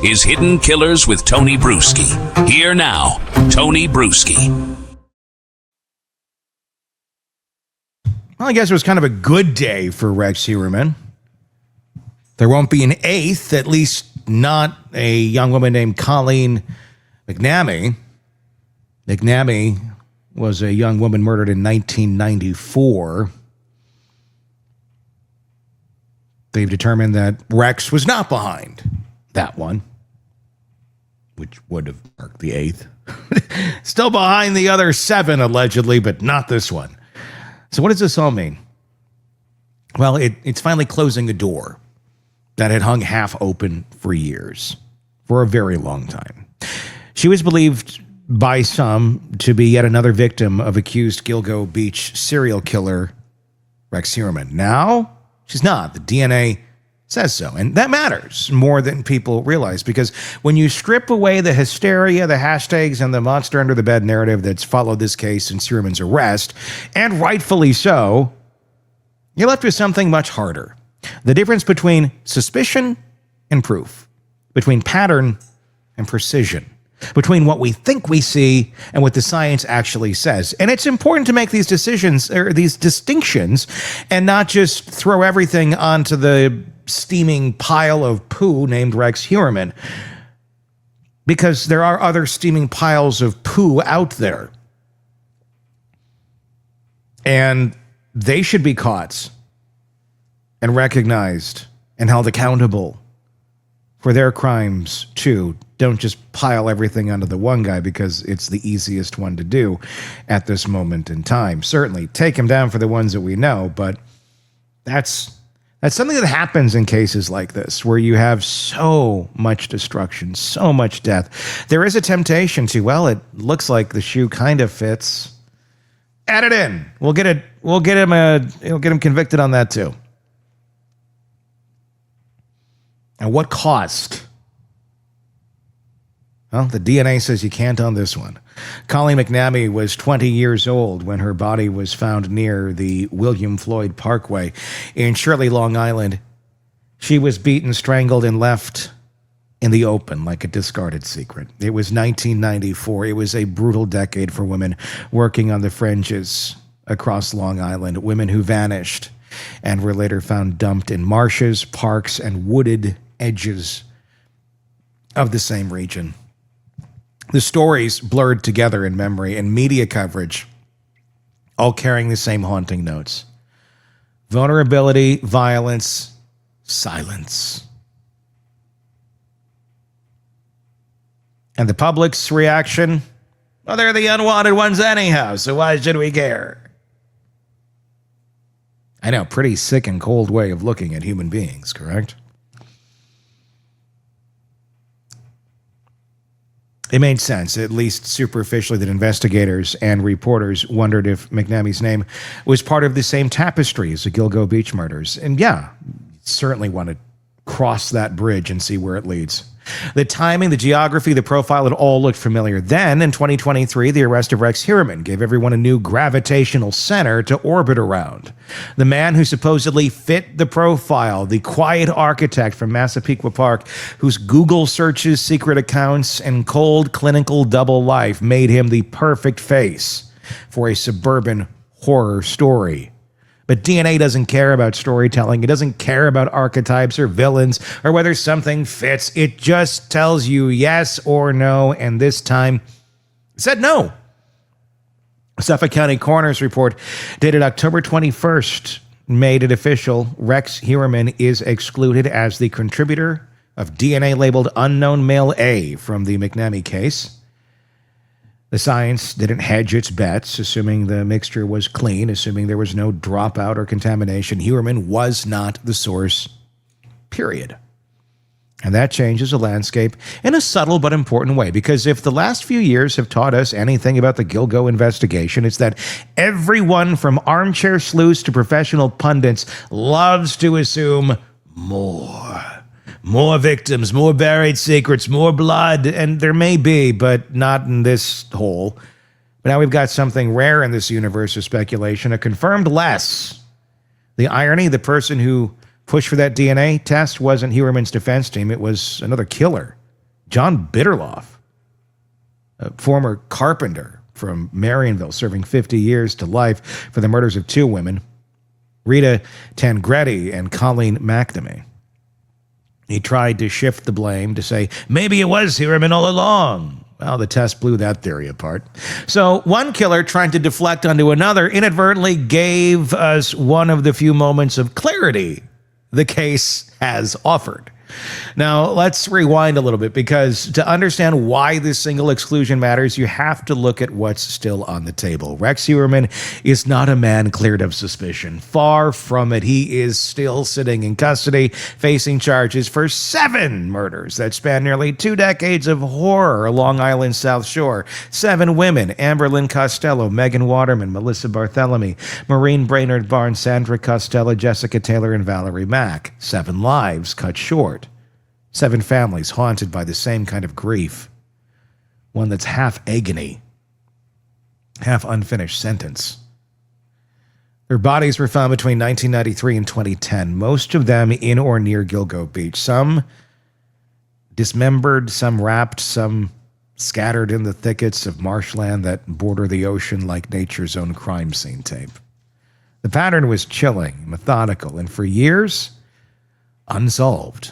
is Hidden Killers with Tony Brueski. Here now, Tony Brueski. Well, I guess it was kind of a good day for Rex Heuermann. There won't be an eighth, at least not a young woman named Colleen McNamee. McNamee was a young woman murdered in 1994. They've determined that Rex was not behind that one, which would have marked the eighth. Still behind the other 7, allegedly, but not this one. So what does this all mean? Well, it's finally closing a door that had hung half open for years, for a very long time. She was believed by some to be yet another victim of accused Gilgo Beach serial killer Rex Heuermann. Now, she's not. The DNA says so. And that matters more than people realize, because when you strip away the hysteria, the hashtags, and the monster under the bed narrative that's followed this case since Heuermann's arrest, and rightfully so, you're left with something much harder. The difference between suspicion and proof, between pattern and precision, between what we think we see and what the science actually says. And it's important to make these decisions, or these distinctions, and not just throw everything onto the steaming pile of poo named Rex Heuermann, because there are other steaming piles of poo out there. And they should be caught and recognized and held accountable for their crimes too. Don't just pile everything onto the one guy because it's the easiest one to do at this moment in time. Certainly take him down for the ones that we know, but that's something that happens in cases like this, where you have so much destruction, so much death. There is a temptation to, well, it looks like the shoe kind of fits. Add it in. We'll get him convicted on that too. And what cost? Well, the DNA says you can't on this one. Colleen McNamee was 20 years old when her body was found near the William Floyd Parkway in Shirley, Long Island. She was beaten, strangled, and left in the open like a discarded secret. It was 1994. It was a brutal decade for women working on the fringes across Long Island, women who vanished and were later found dumped in marshes, parks, and wooded edges of the same region. The stories blurred together in memory and media coverage, all carrying the same haunting notes. Vulnerability, violence, silence. And the public's reaction? Well, they're the unwanted ones anyhow, so why should we care? I know, pretty sick and cold way of looking at human beings, correct? It made sense, at least superficially, that investigators and reporters wondered if McNamee's name was part of the same tapestry as the Gilgo Beach murders. And yeah, certainly want to cross that bridge and see where it leads. The timing, the geography, the profile, it all looked familiar. Then, in 2023, the arrest of Rex Heuermann gave everyone a new gravitational center to orbit around. The man who supposedly fit the profile, the quiet architect from Massapequa Park, whose Google searches, secret accounts, and cold clinical double life made him the perfect face for a suburban horror story. But DNA doesn't care about storytelling. It doesn't care about archetypes or villains or whether something fits. It just tells you yes or no, and this time it said no. Suffolk County Coroner's report dated October 21st made it official. Rex Heuermann is excluded as the contributor of DNA labeled unknown male A from the McNamee case. The science didn't hedge its bets, assuming the mixture was clean, assuming there was no dropout or contamination. Heuermann was not the source, period. And that changes the landscape in a subtle but important way, because if the last few years have taught us anything about the Gilgo investigation, it's that everyone from armchair sleuths to professional pundits loves to assume more. More victims, more buried secrets, more blood, and there may be, but not in this hole. But now we've got something rare in this universe of speculation, a confirmed less. The irony, the person who pushed for that DNA test wasn't Heuermann's defense team, it was another killer John Bittrolff, a former carpenter from Marionville, serving 50 years to life for the murders of 2 women, Rita Tangretti and Colleen McNamee. He tried to shift the blame to say, maybe it was Heuermann all along. Well, the test blew that theory apart. So one killer trying to deflect onto another inadvertently gave us one of the few moments of clarity the case has offered. Now, let's rewind a little bit, because to understand why this single exclusion matters, you have to look at what's still on the table. Rex Heuermann is not a man cleared of suspicion. Far from it. He is still sitting in custody, facing charges for 7 murders that span nearly 2 decades of horror along Island's South Shore. 7 women: Amber Lynn Costello, Megan Waterman, Melissa Barthélemy, Maureen Brainerd Barnes, Sandra Costello, Jessica Taylor, and Valerie Mack. 7 lives cut short. 7 families haunted by the same kind of grief. One that's half agony, half unfinished sentence. Their bodies were found between 1993 and 2010, most of them in or near Gilgo Beach. Some dismembered, some wrapped, some scattered in the thickets of marshland that border the ocean like nature's own crime scene tape. The pattern was chilling, methodical, and for years, unsolved.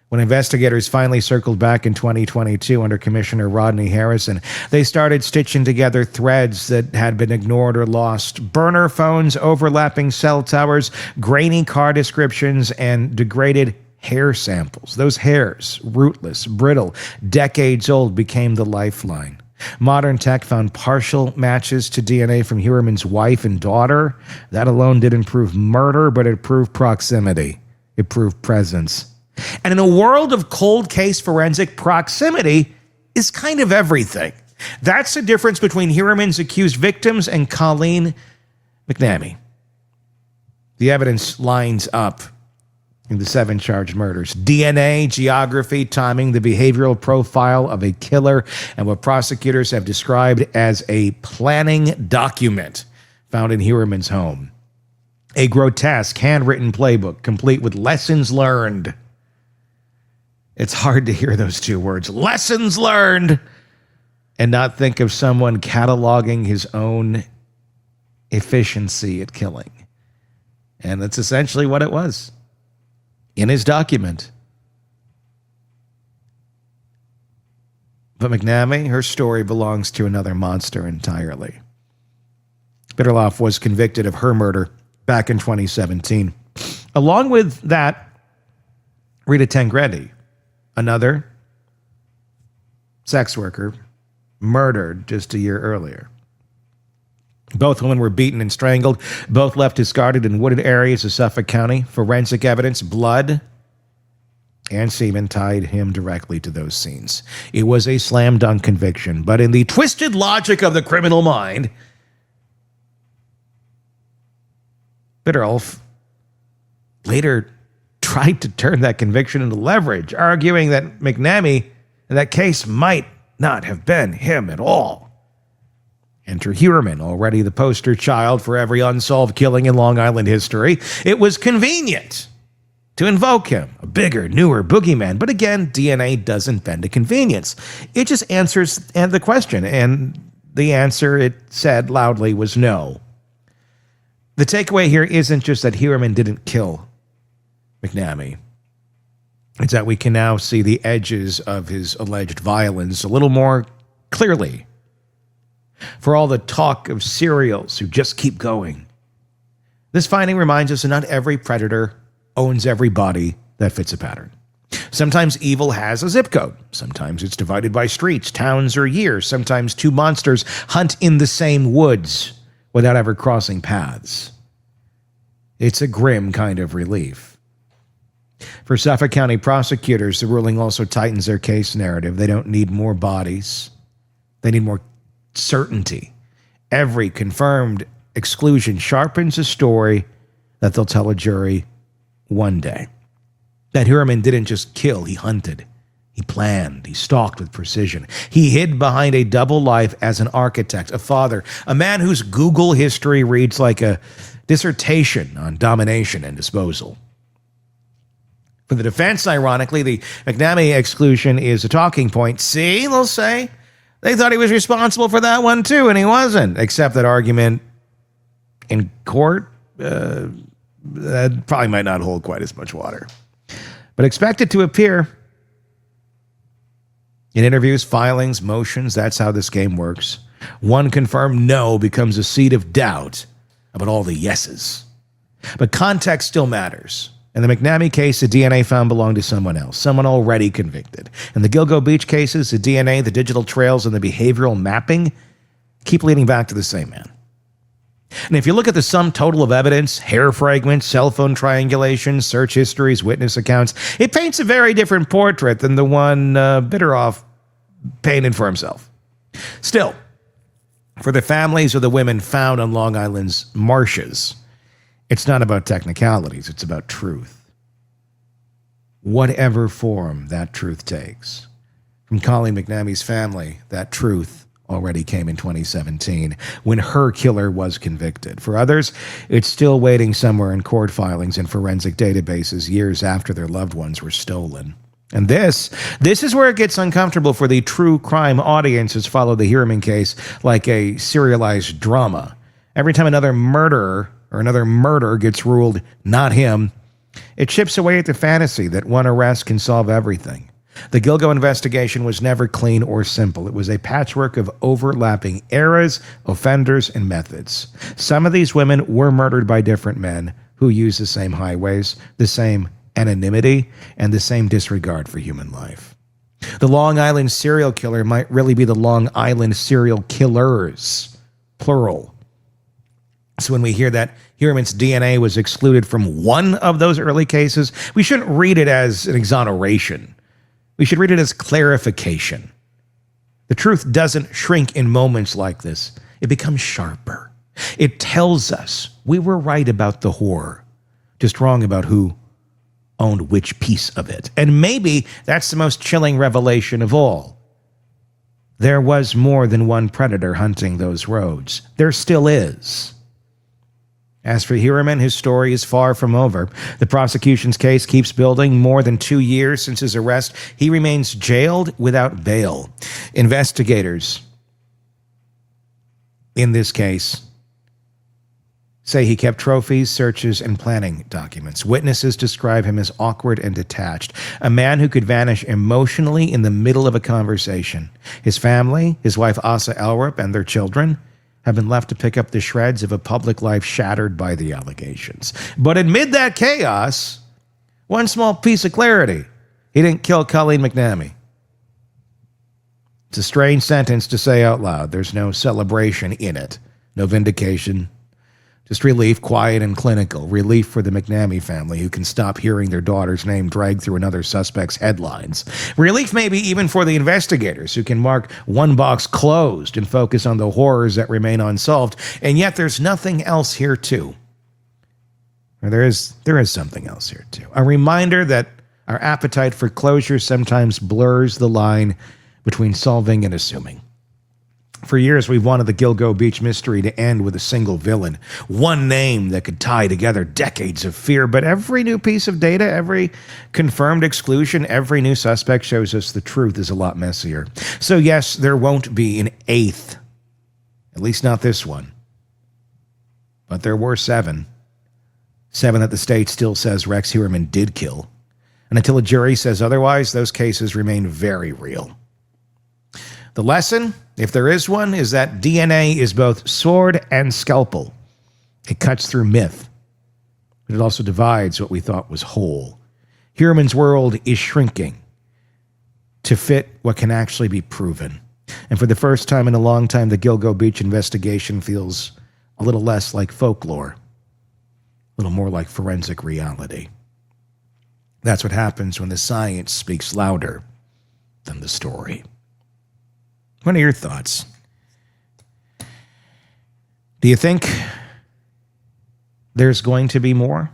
When investigators finally circled back in 2022 under Commissioner Rodney Harrison, they started stitching together threads that had been ignored or lost. Burner phones, overlapping cell towers, grainy car descriptions, and degraded hair samples. Those hairs, rootless, brittle, decades old, became the lifeline. Modern tech found partial matches to DNA from Heuermann's wife and daughter. That alone didn't prove murder, but it proved proximity. It proved presence. And in a world of cold case forensic, proximity is kind of everything. That's the difference between Heuermann's accused victims and Colleen McNamee. The evidence lines up in the 7 charged murders. DNA, geography, timing, the behavioral profile of a killer, and what prosecutors have described as a planning document found in Heuermann's home. A grotesque handwritten playbook complete with lessons learned. It's hard to hear those 2 words, lessons learned, and not think of someone cataloging his own efficiency at killing. And that's essentially what it was in his document. But McNamee, her story belongs to another monster entirely. Bittrolff was convicted of her murder back in 2017. Along with that, Rita Tangretti, another sex worker, murdered just a year earlier. Both women were beaten and strangled. Both left discarded in wooded areas of Suffolk County. Forensic evidence, blood, and semen tied him directly to those scenes. It was a slam dunk conviction, but in the twisted logic of the criminal mind, Bittrolff later tried to turn that conviction into leverage, arguing that McNamee in that case might not have been him at all. Enter Heuermann, already the poster child for every unsolved killing in Long Island history. It was convenient to invoke him, a bigger, newer boogeyman. But again, DNA doesn't bend to convenience. It just answers the question, and the answer, it said loudly, was no. The takeaway here isn't just that Heuermann didn't kill McNamee. It's that we can now see the edges of his alleged violence a little more clearly. For all the talk of serials who just keep going, this finding reminds us that not every predator owns every body that fits a pattern. Sometimes evil has a zip code. Sometimes it's divided by streets, towns, or years. Sometimes 2 monsters hunt in the same woods without ever crossing paths. It's a grim kind of relief. For Suffolk County prosecutors, the ruling also tightens their case narrative. They don't need more bodies. They need more certainty. Every confirmed exclusion sharpens a story that they'll tell a jury one day. That Heuermann didn't just kill, he hunted. He planned, he stalked with precision. He hid behind a double life as an architect, a father, a man whose Google history reads like a dissertation on domination and disposal. For the defense, ironically, the McNamee exclusion is a talking point. See, they'll say, they thought he was responsible for that one too, and he wasn't. Except that argument in court, that probably might not hold quite as much water. But expect it to appear in interviews, filings, motions. That's how this game works. One confirmed no becomes a seed of doubt about all the yeses. But context still matters. In the McNamee case, the DNA found belonged to someone else, someone already convicted. In the Gilgo Beach cases, the DNA, the digital trails, and the behavioral mapping keep leading back to the same man. And if you look at the sum total of evidence, hair fragments, cell phone triangulation, search histories, witness accounts, it paints a very different portrait than the one Bittrolff painted for himself. Still, for the families of the women found on Long Island's marshes, it's not about technicalities, it's about truth. Whatever form that truth takes. From Colleen McNamee's family, that truth already came in 2017 when her killer was convicted. For others, it's still waiting somewhere in court filings and forensic databases years after their loved ones were stolen. And this is where it gets uncomfortable for the true crime audiences follow the Heuermann case like a serialized drama. Every time another murderer or another murder gets ruled not him, it chips away at the fantasy that one arrest can solve everything. The Gilgo investigation was never clean or simple. It was a patchwork of overlapping eras, offenders, and methods. Some of these women were murdered by different men who used the same highways, the same anonymity, and the same disregard for human life. The Long Island serial killer might really be the Long Island serial killers, plural. So when we hear that Heuermann's DNA was excluded from one of those early cases, we shouldn't read it as an exoneration. We should read it as clarification. The truth doesn't shrink in moments like this. It becomes sharper. It tells us we were right about the horror, just wrong about who owned which piece of it. And maybe that's the most chilling revelation of all. There was more than one predator hunting those roads. There still is. As for Heuermann, his story is far from over. The prosecution's case keeps building. More than 2 years since his arrest, he remains jailed without bail. Investigators in this case say he kept trophies, searches, and planning documents. Witnesses describe him as awkward and detached, a man who could vanish emotionally in the middle of a conversation. His family, his wife Asa Elrup, and their children have been left to pick up the shreds of a public life shattered by the allegations. But amid that chaos, one small piece of clarity: he didn't kill Colleen McNamee. It's a strange sentence to say out loud. There's no celebration in it, no vindication. Just relief, quiet and clinical. Relief for the McNamee family who can stop hearing their daughter's name dragged through another suspect's headlines. Relief maybe even for the investigators who can mark one box closed and focus on the horrors that remain unsolved. And yet there's nothing else here too. Or there is something else here too. A reminder that our appetite for closure sometimes blurs the line between solving and assuming. For years, we've wanted the Gilgo Beach mystery to end with a single villain, one name that could tie together decades of fear. But every new piece of data, every confirmed exclusion, every new suspect shows us the truth is a lot messier. So yes, there won't be an eighth, at least not this one. But there were 7. 7 that the state still says Rex Heuermann did kill. And until a jury says otherwise, those cases remain very real. The lesson, if there is one, is that DNA is both sword and scalpel. It cuts through myth, but it also divides what we thought was whole. Heuermann's world is shrinking to fit what can actually be proven. And for the first time in a long time, the Gilgo Beach investigation feels a little less like folklore, a little more like forensic reality. That's what happens when the science speaks louder than the story. What are your thoughts? Do you think there's going to be more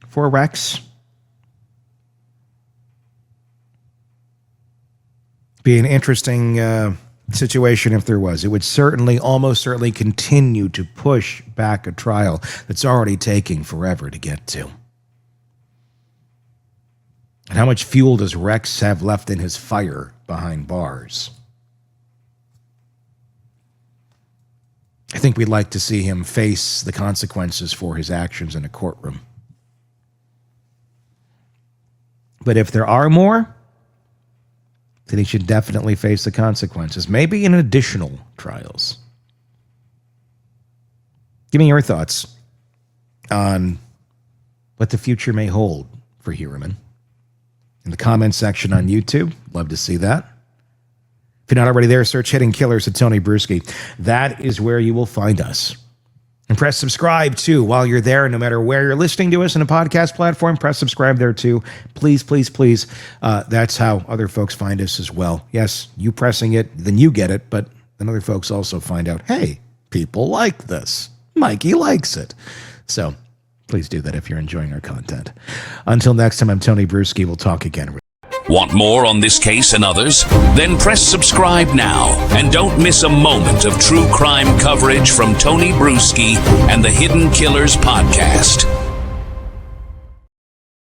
for Rex? Be an interesting situation if there was. It would almost certainly continue to push back a trial that's already taking forever to get to. And how much fuel does Rex have left in his fire behind bars? I think we'd like to see him face the consequences for his actions in a courtroom. But if there are more, then he should definitely face the consequences, maybe in additional trials. Give me your thoughts on what the future may hold for Heuermann. In the comments section on YouTube, love to see that. If you're not already there, search Hidden Killers at Tony Brueski. That is where you will find us. And press subscribe, too, while you're there. No matter where you're listening to us in a podcast platform, press subscribe there, too. Please, please, please. That's how other folks find us as well. Yes, you pressing it, then you get it, but then other folks also find out, hey, people like this. Mikey likes it. So please do that if you're enjoying our content. Until next time, I'm Tony Brueski. We'll talk again. Want more on this case and others? Then press subscribe now and don't miss a moment of true crime coverage from Tony Brueski and the Hidden Killers podcast.